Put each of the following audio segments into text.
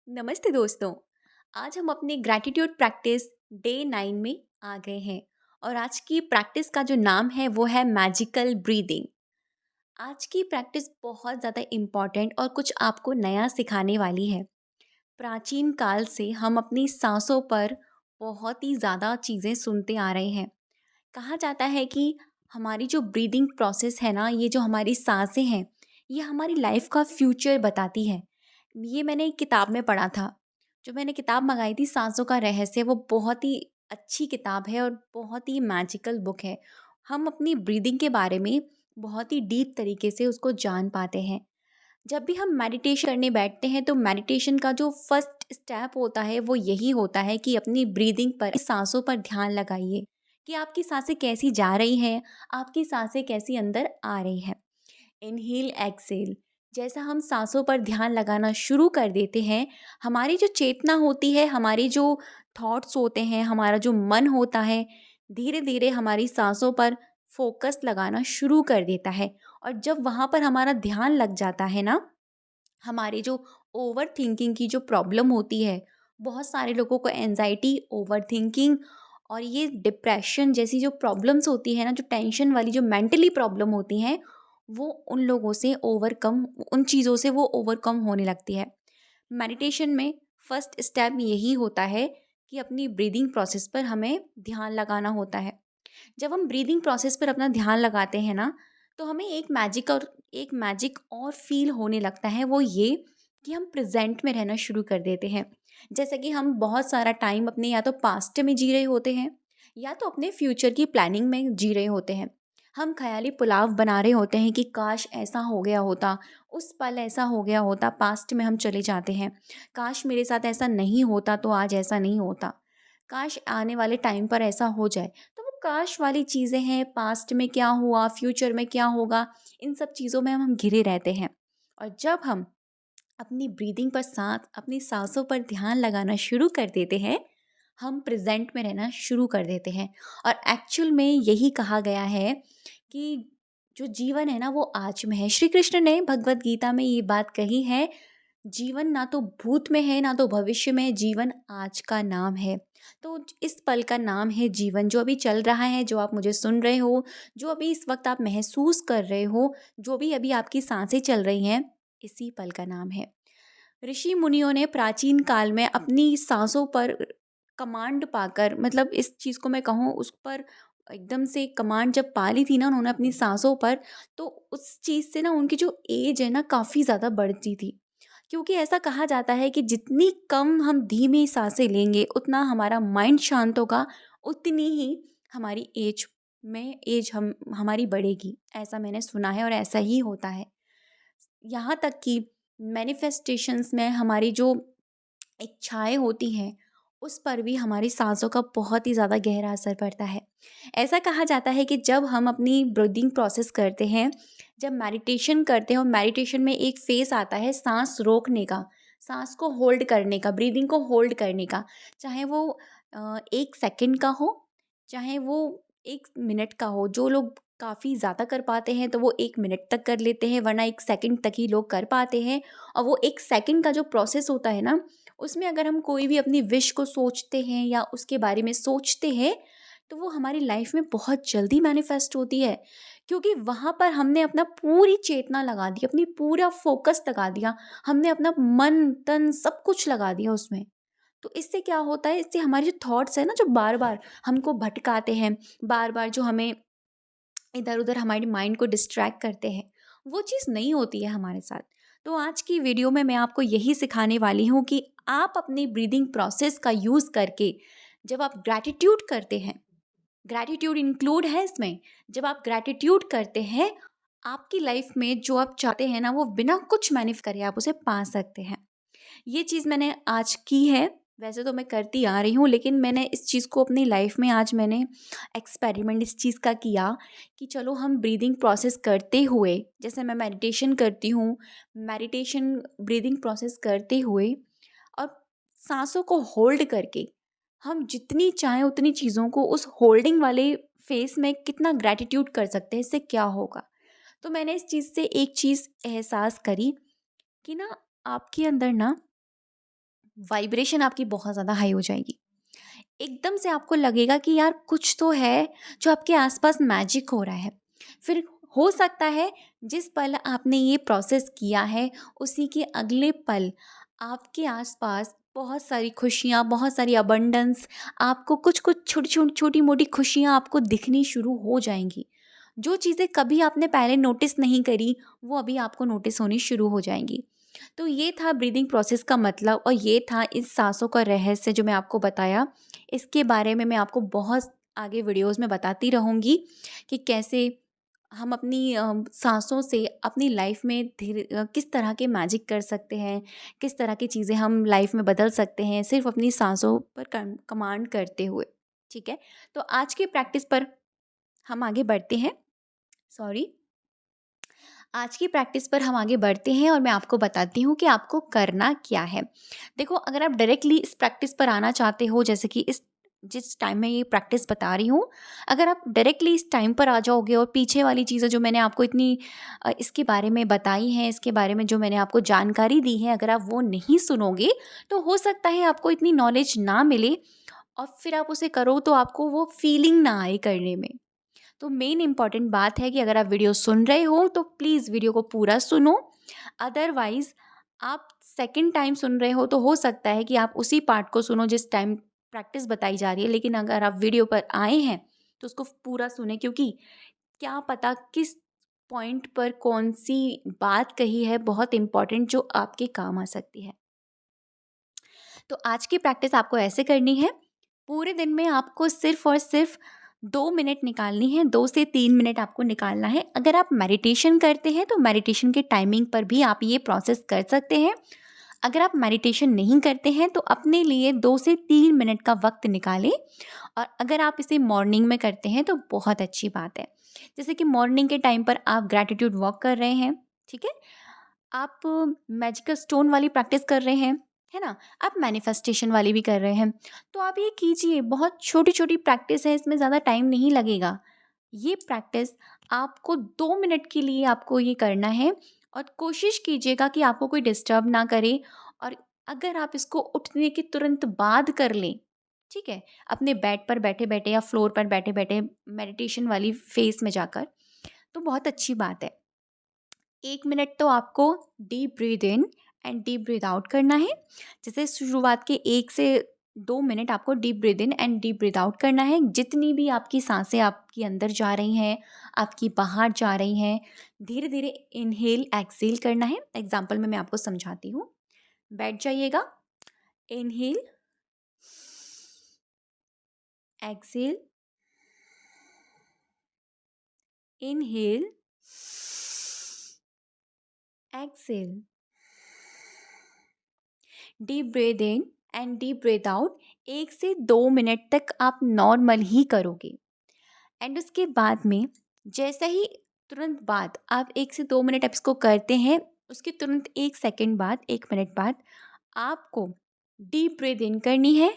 नमस्ते दोस्तों। आज हम अपनी ग्रैटिट्यूड प्रैक्टिस डे 9 में आ गए हैं और आज की प्रैक्टिस का जो नाम है वो है मैजिकल ब्रीदिंग। आज की प्रैक्टिस बहुत ज़्यादा इम्पॉर्टेंट और कुछ आपको नया सिखाने वाली है। प्राचीन काल से हम अपनी सांसों पर बहुत ही ज़्यादा चीज़ें सुनते आ रहे हैं। कहा जाता है कि हमारी जो ब्रीदिंग प्रोसेस है ना, ये जो हमारी सांसें हैं, ये हमारी लाइफ का फ्यूचर बताती है। ये मैंने एक किताब में पढ़ा था। जो मैंने किताब मंगाई थी सांसों का रहस्य, वो बहुत ही अच्छी किताब है और बहुत ही मैजिकल बुक है। हम अपनी ब्रीदिंग के बारे में बहुत ही डीप तरीके से उसको जान पाते हैं। जब भी हम मेडिटेशन करने बैठते हैं तो मेडिटेशन का जो फर्स्ट स्टेप होता है वो यही होता है कि अपनी ब्रीदिंग पर, सांसों पर ध्यान लगाइए कि आपकी सांसें कैसी जा रही हैं, आपकी सांसें कैसी अंदर आ रही हैं। इनहेल एक्सेल, जैसा हम सांसों पर ध्यान लगाना शुरू कर देते हैं, हमारी जो चेतना होती है, हमारी जो थॉट्स होते हैं, हमारा जो मन होता है, धीरे धीरे हमारी सांसों पर फोकस लगाना शुरू कर देता है। और जब वहाँ पर हमारा ध्यान लग जाता है ना, हमारी जो ओवर थिंकिंग की जो प्रॉब्लम होती है, बहुत सारे लोगों को एनजाइटी, ओवर थिंकिंग और ये डिप्रेशन जैसी जो प्रॉब्लम्स होती है ना, जो टेंशन वाली जो मेंटली प्रॉब्लम होती हैं, वो उन लोगों से ओवरकम, उन चीज़ों से वो ओवरकम होने लगती है। मेडिटेशन में फर्स्ट स्टेप यही होता है कि अपनी ब्रीदिंग प्रोसेस पर हमें ध्यान लगाना होता है। जब हम ब्रीदिंग प्रोसेस पर अपना ध्यान लगाते हैं ना, तो हमें एक मैजिक और फील होने लगता है, वो ये कि हम प्रेजेंट में रहना शुरू कर देते हैं। जैसे कि हम बहुत सारा टाइम अपने या तो पास्ट में जी रहे होते हैं या तो अपने फ्यूचर की प्लानिंग में जी रहे होते हैं। हम ख्याली पुलाव बना रहे होते हैं कि काश ऐसा हो गया होता, उस पल ऐसा हो गया होता, पास्ट में हम चले जाते हैं। काश मेरे साथ ऐसा नहीं होता तो आज ऐसा नहीं होता, काश आने वाले टाइम पर ऐसा हो जाए। तो वो काश वाली चीज़ें हैं, पास्ट में क्या हुआ, फ्यूचर में क्या होगा, इन सब चीज़ों में हम घिरे रहते हैं। और जब हम अपनी ब्रीदिंग पर अपनी सांसों पर ध्यान लगाना शुरू कर देते हैं, हम प्रेजेंट में रहना शुरू कर देते हैं। और एक्चुअल में यही कहा गया है कि जो जीवन है ना वो आज में है। श्री कृष्ण ने भगवत गीता में ये बात कही है, जीवन ना तो भूत में है ना तो भविष्य में है, जीवन आज का नाम है। तो इस पल का नाम है जीवन। जो अभी चल रहा है, जो आप मुझे सुन रहे हो, जो अभी इस वक्त आप महसूस कर रहे हो, जो भी अभी आपकी सांसें चल रही हैं, इसी पल का नाम है। ऋषि मुनियों ने प्राचीन काल में अपनी सांसों पर कमांड पाकर, मतलब इस चीज़ को मैं कहूँ, उस पर एकदम से कमांड जब पा ली थी ना उन्होंने अपनी सांसों पर, तो उस चीज़ से ना उनकी जो एज है ना काफ़ी ज़्यादा बढ़ती थी। क्योंकि ऐसा कहा जाता है कि जितनी कम हम धीमी सांसें लेंगे उतना हमारा माइंड शांत होगा, उतनी ही हमारी एज हम हमारी बढ़ेगी। ऐसा मैंने सुना है और ऐसा ही होता है। यहाँ तक कि मैनिफेस्टेशंस में हमारी जो इच्छाएं होती हैं, उस पर भी हमारी सांसों का बहुत ही ज़्यादा गहरा असर पड़ता है। ऐसा कहा जाता है कि जब हम अपनी ब्रीदिंग प्रोसेस करते हैं, जब मेडिटेशन करते हैं, और मेडिटेशन में एक फेस आता है सांस रोकने का, सांस को होल्ड करने का, ब्रीदिंग को होल्ड करने का। चाहे वो 1 सेकंड का हो, चाहे वो 1 मिनट का हो। जो लोग काफ़ी ज़्यादा कर पाते हैं तो वो 1 मिनट तक कर लेते हैं, वरना 1 सेकंड तक ही लोग कर पाते हैं। और वो 1 सेकंड का जो प्रोसेस होता है ना, उसमें अगर हम कोई भी अपनी विश को सोचते हैं या उसके बारे में सोचते हैं, तो वो हमारी लाइफ में बहुत जल्दी मैनिफेस्ट होती है। क्योंकि वहाँ पर हमने अपना पूरी चेतना लगा दी, अपनी पूरा फोकस लगा दिया, हमने अपना मन तन सब कुछ लगा दिया उसमें। तो इससे क्या होता है, इससे हमारे जो थॉट्स है ना, जो बार बार हमको भटकाते हैं, बार बार जो हमें इधर उधर हमारे माइंड को डिस्ट्रैक्ट करते हैं, वो चीज़ नहीं होती है हमारे साथ। तो आज की वीडियो में मैं आपको यही सिखाने वाली हूँ कि आप अपनी ब्रीदिंग प्रोसेस का यूज़ करके, जब आप ग्रैटिट्यूड करते हैं, ग्रैटिट्यूड इंक्लूड है इसमें, जब आप ग्रैटिट्यूड करते हैं, आपकी लाइफ में जो आप चाहते हैं ना, वो बिना कुछ मैनिफेस्ट करे आप उसे पा सकते हैं। ये चीज़ मैंने आज की है। वैसे तो मैं करती आ रही हूँ, लेकिन मैंने इस चीज़ को अपनी लाइफ में, आज मैंने एक्सपेरिमेंट इस चीज़ का किया कि चलो हम ब्रीदिंग प्रोसेस करते हुए, जैसे मैं मेडिटेशन करती हूँ, मेडिटेशन ब्रीदिंग प्रोसेस करते हुए और सांसों को होल्ड करके हम जितनी चाहें उतनी चीज़ों को उस होल्डिंग वाले फेस में कितना ग्रैटिट्यूड कर सकते हैं, इससे क्या होगा। तो मैंने इस चीज़ से एक चीज़ एहसास करी कि ना, आपके अंदर ना वाइब्रेशन आपकी बहुत ज़्यादा हाई हो जाएगी। एकदम से आपको लगेगा कि यार कुछ तो है जो आपके आसपास मैजिक हो रहा है। फिर हो सकता है जिस पल आपने ये प्रोसेस किया है उसी के अगले पल आपके आसपास बहुत सारी खुशियाँ, बहुत सारी अबंडेंस, आपको कुछ कुछ छोटी छोटी छोटी मोटी खुशियाँ आपको दिखनी शुरू हो जाएंगी। जो चीज़ें कभी आपने पहले नोटिस नहीं करी वो अभी आपको नोटिस होनी शुरू हो जाएंगी। तो ये था ब्रीदिंग प्रोसेस का मतलब, और ये था इस सांसों का रहस्य जो मैं आपको बताया। इसके बारे में मैं आपको बहुत आगे वीडियोस में बताती रहूँगी कि कैसे हम अपनी सांसों से अपनी लाइफ में किस तरह के मैजिक कर सकते हैं, किस तरह की चीज़ें हम लाइफ में बदल सकते हैं सिर्फ अपनी सांसों पर कमांड करते हुए। ठीक है, तो आज की प्रैक्टिस पर हम आगे बढ़ते हैं। सॉरी, आज की प्रैक्टिस पर हम आगे बढ़ते हैं और मैं आपको बताती हूँ कि आपको करना क्या है। देखो, अगर आप डायरेक्टली इस प्रैक्टिस पर आना चाहते हो, जैसे कि इस जिस टाइम में ये प्रैक्टिस बता रही हूँ, अगर आप डायरेक्टली इस टाइम पर आ जाओगे और पीछे वाली चीज़ें जो मैंने आपको इतनी इसके बारे में बताई हैं, इसके बारे में जो मैंने आपको जानकारी दी है, अगर आप वो नहीं सुनोगे, तो हो सकता है आपको इतनी नॉलेज ना मिले और फिर आप उसे करो तो आपको वो फीलिंग ना आए करने में। तो मेन इम्पॉर्टेंट बात है कि अगर आप वीडियो सुन रहे हो तो प्लीज़ वीडियो को पूरा सुनो। अदरवाइज़ आप सेकंड टाइम सुन रहे हो सकता है कि आप उसी पार्ट को सुनो जिस टाइम प्रैक्टिस बताई जा रही है, लेकिन अगर आप वीडियो पर आए हैं तो उसको पूरा सुने, क्योंकि क्या पता किस पॉइंट पर कौन सी बात कही है बहुत इम्पॉर्टेंट जो आपके काम आ सकती है। तो आज की प्रैक्टिस आपको ऐसे करनी है। पूरे दिन में आपको सिर्फ और सिर्फ 2 मिनट निकालनी है, 2 से 3 मिनट आपको निकालना है। अगर आप मेडिटेशन करते हैं तो मेडिटेशन के टाइमिंग पर भी आप ये प्रोसेस कर सकते हैं। अगर आप मेडिटेशन नहीं करते हैं तो अपने लिए 2 से 3 मिनट का वक्त निकालें। और अगर आप इसे मॉर्निंग में करते हैं तो बहुत अच्छी बात है। जैसे कि मॉर्निंग के टाइम पर आप ग्रैटिट्यूड वॉक कर रहे हैं, ठीक है, आप मैजिकल स्टोन वाली प्रैक्टिस कर रहे हैं, है ना, आप मैनिफेस्टेशन वाली भी कर रहे हैं, तो आप ये कीजिए। बहुत छोटी छोटी प्रैक्टिस है, इसमें ज़्यादा टाइम नहीं लगेगा। ये प्रैक्टिस आपको 2 मिनट के लिए आपको ये करना है, और कोशिश कीजिएगा कि आपको कोई डिस्टर्ब ना करे। और अगर आप इसको उठने के तुरंत बाद कर लें, ठीक है, अपने बेड पर बैठे बैठे या फ्लोर पर बैठे बैठे मेडिटेशन वाली फेस में जाकर, तो बहुत अच्छी बात है। 1 मिनट तो आपको deep breathe in and deep breathe out करना है। जैसे शुरुआत के 1 से 2 मिनट आपको deep breathe in and deep breathe out करना है। जितनी भी आपकी सांसें आपकी अंदर जा रही हैं, आपकी बाहर जा रही हैं, धीरे धीरे इनहेल एक्सेल करना है। एग्जाम्पल में मैं आपको समझाती हूँ। बैठ जाइएगा, inhale, exhale, inhale, exhale, deep breathe in and deep breathe out. 1 से 2 मिनट तक आप नॉर्मल ही करोगे। एंड उसके बाद में, जैसे ही तुरंत बाद आप 1 से 2 मिनट आप इसको करते हैं, उसके तुरंत 1 सेकेंड बाद, 1 मिनट बाद आपको डीप ब्रीद इन करनी है,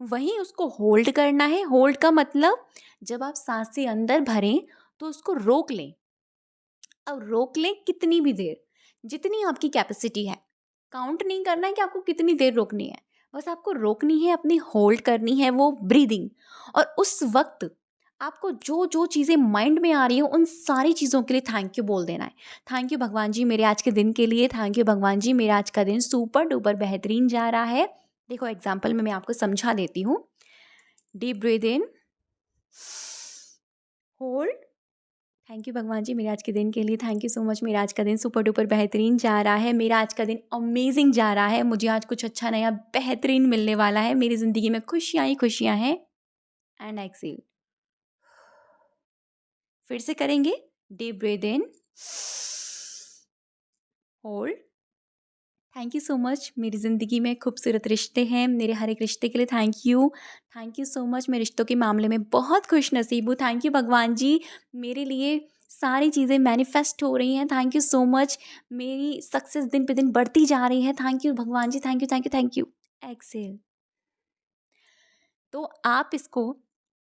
वहीं उसको होल्ड करना है। होल्ड का मतलब, जब आप सांसें अंदर भरें तो उसको रोक लें। अब रोक लें कितनी भी देर, जितनी आपकी कैपेसिटी है। काउंट नहीं करना है कि आपको कितनी देर रोकनी है, बस आपको रोकनी है, अपनी होल्ड करनी है वो ब्रीदिंग। और उस वक्त आपको जो जो चीज़ें माइंड में आ रही हो उन सारी चीज़ों के लिए थैंक यू बोल देना है। थैंक यू भगवान जी मेरे आज के दिन के लिए, थैंक यू भगवान जी मेरा आज का दिन सुपर डुपर बेहतरीन जा रहा है। देखो, एग्जाम्पल में मैं आपको समझा देती हूँ। Deep breathe in, hold, thank you भगवान जी मेरे आज के दिन के लिए, थैंक यू सो मच, मेरा आज का दिन सुपर डुपर बेहतरीन जा रहा है, मेरा आज का दिन अमेजिंग जा रहा है, मुझे आज कुछ अच्छा नया बेहतरीन मिलने वाला है, मेरी ज़िंदगी में खुशियाँ ही खुशियाँ हैं। एंड एक्सेल, फिर से करेंगे। Deep breathe in, hold, thank you so much, मेरी ज़िंदगी में खूबसूरत रिश्ते हैं, मेरे हर एक रिश्ते के लिए थैंक यू सो मच, मैं रिश्तों के मामले में बहुत खुश नसीब हूँ, थैंक यू भगवान जी, मेरे लिए सारी चीज़ें मैनिफेस्ट हो रही हैं, थैंक यू सो मच, मेरी सक्सेस दिन पे दिन बढ़ती जा रही है, थैंक यू भगवान जी, thank you thank you thank you. Excel. तो आप इसको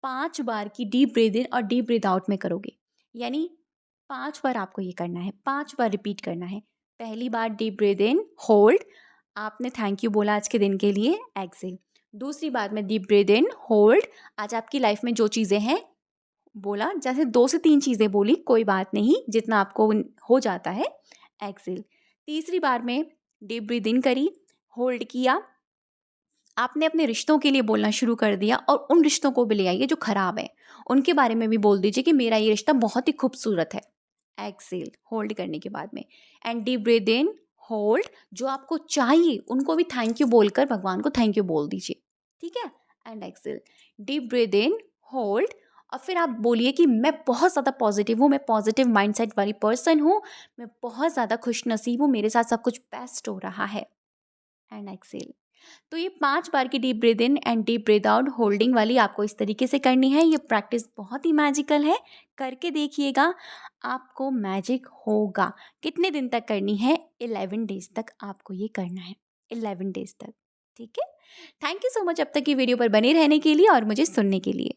5 बार की डीप ब्रीद इन और डीप ब्रीद आउट में करोगे, यानी 5 बार आपको ये करना है, 5 बार रिपीट करना है। पहली बार डीप ब्रीद इन, होल्ड, आपने थैंक यू बोला आज के दिन के लिए, एक्सेल। दूसरी बात में डीप ब्रीथ इन, होल्ड। आज आपकी लाइफ में जो चीज़ें हैं बोला, जैसे 2 से 3 चीज़ें बोली, कोई बात नहीं, जितना आपको हो जाता है, एक्सेल। तीसरी बार में डीप ब्रीथ इन करी, होल्ड किया, आपने अपने रिश्तों के लिए बोलना शुरू कर दिया और उन रिश्तों को भी ले आइए जो खराब हैं। उनके बारे में भी बोल दीजिए कि मेरा ये रिश्ता बहुत ही खूबसूरत है। एक्सेल, होल्ड करने के बाद में, and deep breath in, hold. जो आपको चाहिए उनको भी थैंक यू बोलकर भगवान को थैंक यू बोल दीजिए, ठीक है? And exhale, deep breath in, hold. और फिर आप बोलिए कि मैं बहुत ज़्यादा पॉजिटिव हूँ, मैं पॉजिटिव माइंडसेट वाली पर्सन हूँ, मैं बहुत ज़्यादा खुश नसीब हूँ, मेरे साथ सब कुछ बेस्ट हो रहा है। And exhale. तो ये 5 बार की deep breath in and deep breath out holding वाली आपको इस तरीके से करनी है। ये प्रैक्टिस बहुत ही मैजिकल है, करके देखिएगा, आपको मैजिक होगा। कितने दिन तक करनी है? 11 डेज़ तक आपको ये करना है, 11 डेज़ तक, ठीक है? थैंक यू सो मच अब तक की वीडियो पर बने रहने के लिए और मुझे सुनने के लिए।